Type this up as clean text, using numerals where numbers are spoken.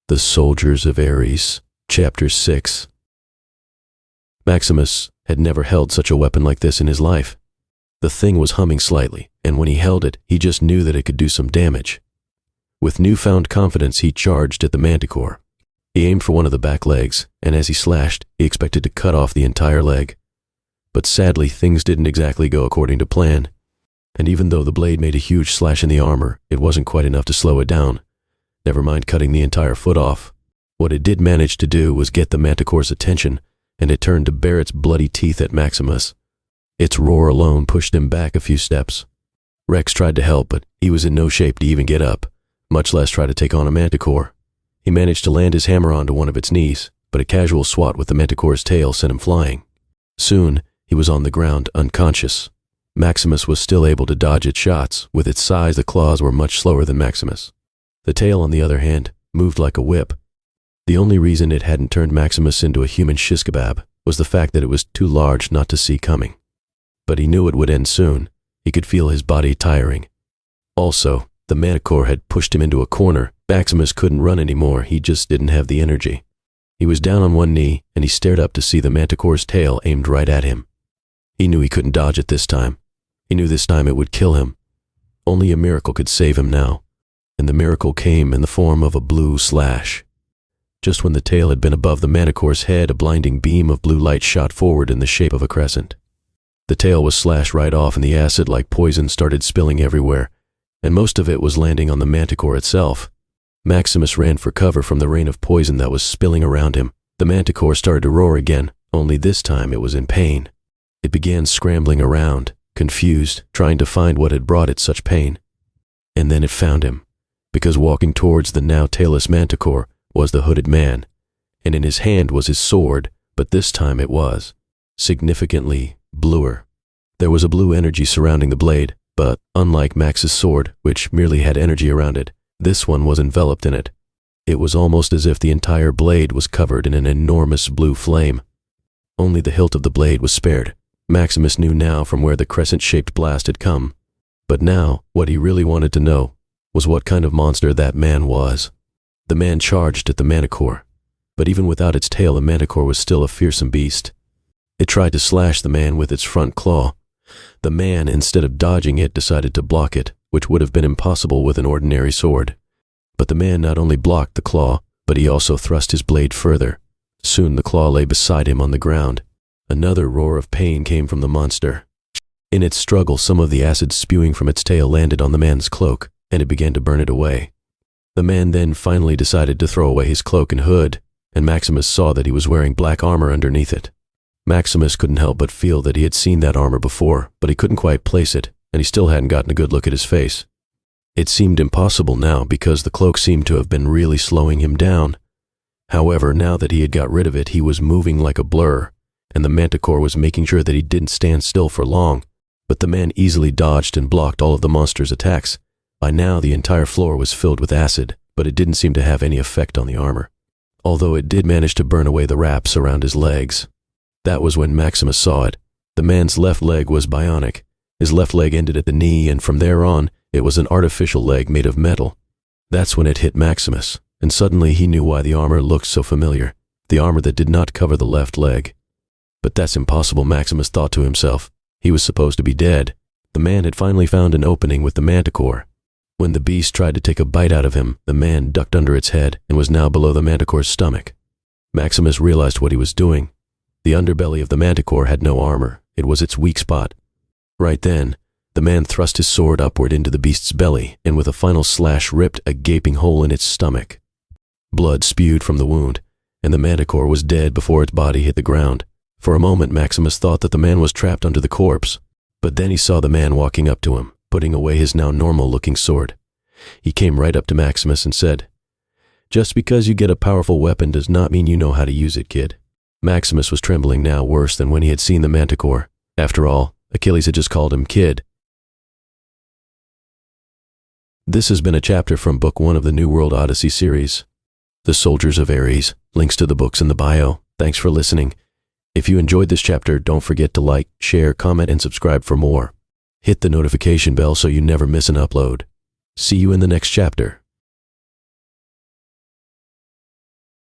The Soldiers of Ares, Chapter 6. Maximus had never held such a weapon like this in his life. The thing was humming slightly, and when he held it, he just knew that it could do some damage. With newfound confidence, he charged at the manticore. He aimed for one of the back legs, and as he slashed, he expected to cut off the entire leg. But sadly, things didn't exactly go according to plan. And even though the blade made a huge slash in the armor, it wasn't quite enough to slow it down. Never mind cutting the entire foot off. What it did manage to do was get the manticore's attention, and it turned to bare its bloody teeth at Maximus. Its roar alone pushed him back a few steps. Rex tried to help, but he was in no shape to even get up, much less try to take on a manticore. He managed to land his hammer onto one of its knees, but a casual swat with the manticore's tail sent him flying. Soon, he was on the ground, unconscious. Maximus was still able to dodge its shots. With its size, the claws were much slower than Maximus. The tail, on the other hand, moved like a whip. The only reason it hadn't turned Maximus into a human shish kebab was the fact that it was too large not to see coming. But he knew it would end soon. He could feel his body tiring. Also, the manticore had pushed him into a corner. Maximus couldn't run anymore, he just didn't have the energy. He was down on one knee, and he stared up to see the manticore's tail aimed right at him. He knew he couldn't dodge it this time. He knew this time it would kill him. Only a miracle could save him now. And the miracle came in the form of a blue slash. Just when the tail had been above the manticore's head, a blinding beam of blue light shot forward in the shape of a crescent. The tail was slashed right off, and the acid like poison started spilling everywhere, and most of it was landing on the manticore itself. Maximus ran for cover from the rain of poison that was spilling around him. The manticore started to roar again, only this time it was in pain. It began scrambling around, confused, trying to find what had brought it such pain. And then it found him, because walking towards the now tailless manticore was the hooded man, and in his hand was his sword, but this time it was significantly bluer. There was a blue energy surrounding the blade, but unlike Max's sword, which merely had energy around it, this one was enveloped in it. It was almost as if the entire blade was covered in an enormous blue flame. Only the hilt of the blade was spared. Maximus knew now from where the crescent-shaped blast had come. But now, what he really wanted to know was what kind of monster that man was. The man charged at the manticore, but even without its tail, the manticore was still a fearsome beast. It tried to slash the man with its front claw. The man, instead of dodging it, decided to block it, which would have been impossible with an ordinary sword. But the man not only blocked the claw, but he also thrust his blade further. Soon the claw lay beside him on the ground. Another roar of pain came from the monster. In its struggle, some of the acid spewing from its tail landed on the man's cloak, and it began to burn it away. The man then finally decided to throw away his cloak and hood, and Maximus saw that he was wearing black armor underneath it. Maximus couldn't help but feel that he had seen that armor before, but he couldn't quite place it, and he still hadn't gotten a good look at his face. It seemed impossible now because the cloak seemed to have been really slowing him down. However, now that he had got rid of it, he was moving like a blur, and the manticore was making sure that he didn't stand still for long. But the man easily dodged and blocked all of the monster's attacks. By now, the entire floor was filled with acid, but it didn't seem to have any effect on the armor, although it did manage to burn away the wraps around his legs. That was when Maximus saw it. The man's left leg was bionic. His left leg ended at the knee, and from there on, it was an artificial leg made of metal. That's when it hit Maximus, and suddenly he knew why the armor looked so familiar, the armor that did not cover the left leg. But that's impossible, Maximus thought to himself. He was supposed to be dead. The man had finally found an opening with the manticore. When the beast tried to take a bite out of him, the man ducked under its head and was now below the manticore's stomach. Maximus realized what he was doing. The underbelly of the manticore had no armor. It was its weak spot. Right then, the man thrust his sword upward into the beast's belly and with a final slash ripped a gaping hole in its stomach. Blood spewed from the wound, and the manticore was dead before its body hit the ground. For a moment, Maximus thought that the man was trapped under the corpse, but then he saw the man walking up to him, putting away his now normal-looking sword. He came right up to Maximus and said, "Just because you get a powerful weapon does not mean you know how to use it, kid." Maximus was trembling now worse than when he had seen the manticore. After all, Achilles had just called him kid. This has been a chapter from Book 1 of the new World Odyssey series, The Soldiers of Ares. Links to the books in the bio. Thanks for listening. If you enjoyed this chapter, don't forget to like, share, comment, and subscribe for more. Hit the notification bell so you never miss an upload. See you in the next chapter.